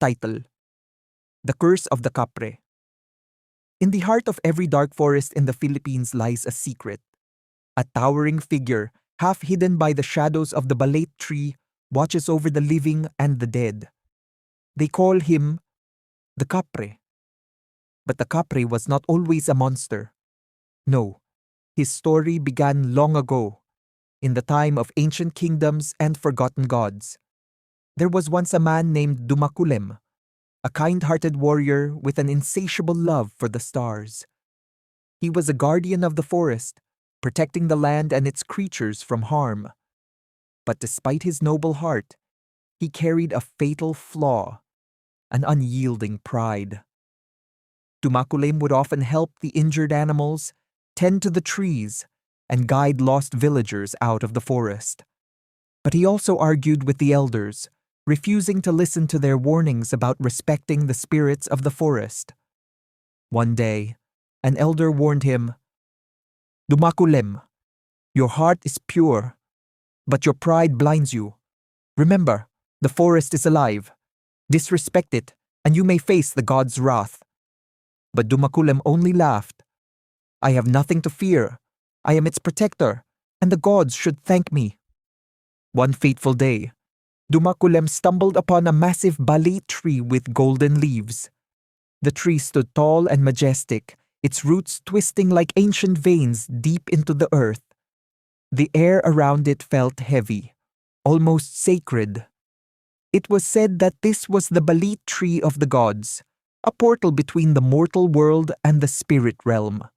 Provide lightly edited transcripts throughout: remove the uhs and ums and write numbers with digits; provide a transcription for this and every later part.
Title: The Curse of the Kapre. In the heart of every dark forest in the Philippines lies a secret. A towering figure, half hidden by the shadows of the balete tree, watches over the living and the dead. They call him the Kapre. But the Kapre was not always a monster. No, his story began long ago, in the time of ancient kingdoms and forgotten gods. There was once a man named Dumakulem, a kind-hearted warrior with an insatiable love for the stars. He was a guardian of the forest, protecting the land and its creatures from harm. But despite his noble heart, he carried a fatal flaw, an unyielding pride. Dumakulem would often help the injured animals, tend to the trees, and guide lost villagers out of the forest. But he also argued with the elders, refusing to listen to their warnings about respecting the spirits of the forest. One day, an elder warned him, "Dumakulem, your heart is pure, but your pride blinds you. Remember, the forest is alive. Disrespect it, and you may face the god's wrath." But Dumakulem only laughed. "I have nothing to fear. I am its protector, and the gods should thank me." One fateful day, Dumakulem stumbled upon a massive balete tree with golden leaves. The tree stood tall and majestic, its roots twisting like ancient veins deep into the earth. The air around it felt heavy, almost sacred. It was said that this was the balete tree of the gods, a portal between the mortal world and the spirit realm.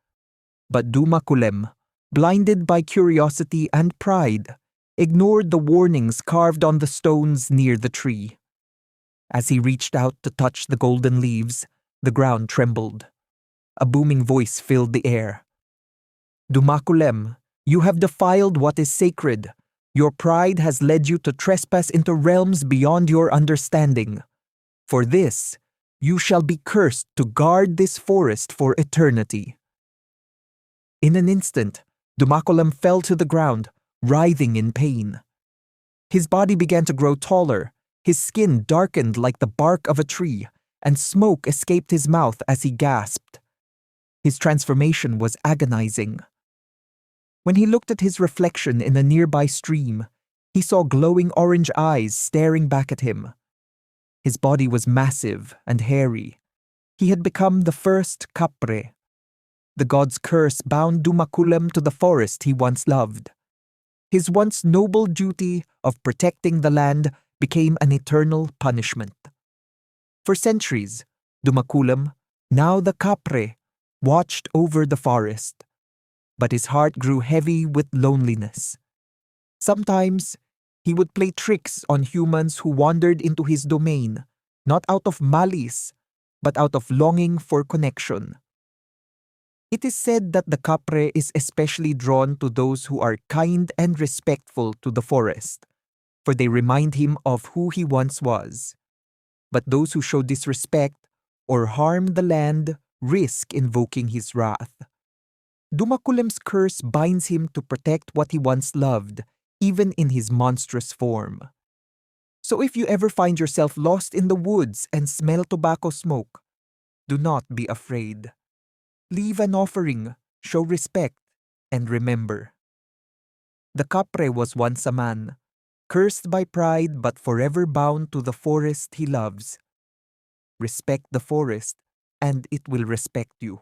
But Dumakulem, blinded by curiosity and pride, ignored the warnings carved on the stones near the tree. As he reached out to touch the golden leaves, the ground trembled. A booming voice filled the air. "Dumakulem, you have defiled what is sacred. Your pride has led you to trespass into realms beyond your understanding. For this, you shall be cursed to guard this forest for eternity." In an instant, Dumakulem fell to the ground, writhing in pain. His body began to grow taller, his skin darkened like the bark of a tree, and smoke escaped his mouth as he gasped. His transformation was agonizing. When he looked at his reflection in a nearby stream, he saw glowing orange eyes staring back at him. His body was massive and hairy. He had become the first Kapre. The god's curse bound Dumakulem to the forest he once loved. His once noble duty of protecting the land became an eternal punishment. For centuries, Dumakulem, now the Kapre, watched over the forest. But his heart grew heavy with loneliness. Sometimes, he would play tricks on humans who wandered into his domain, not out of malice, but out of longing for connection. It is said that the Kapre is especially drawn to those who are kind and respectful to the forest, for they remind him of who he once was. But those who show disrespect or harm the land risk invoking his wrath. Dumakulem's curse binds him to protect what he once loved, even in his monstrous form. So if you ever find yourself lost in the woods and smell tobacco smoke, do not be afraid. Leave an offering, show respect, and remember. The Kapre was once a man, cursed by pride but forever bound to the forest he loves. Respect the forest, and it will respect you.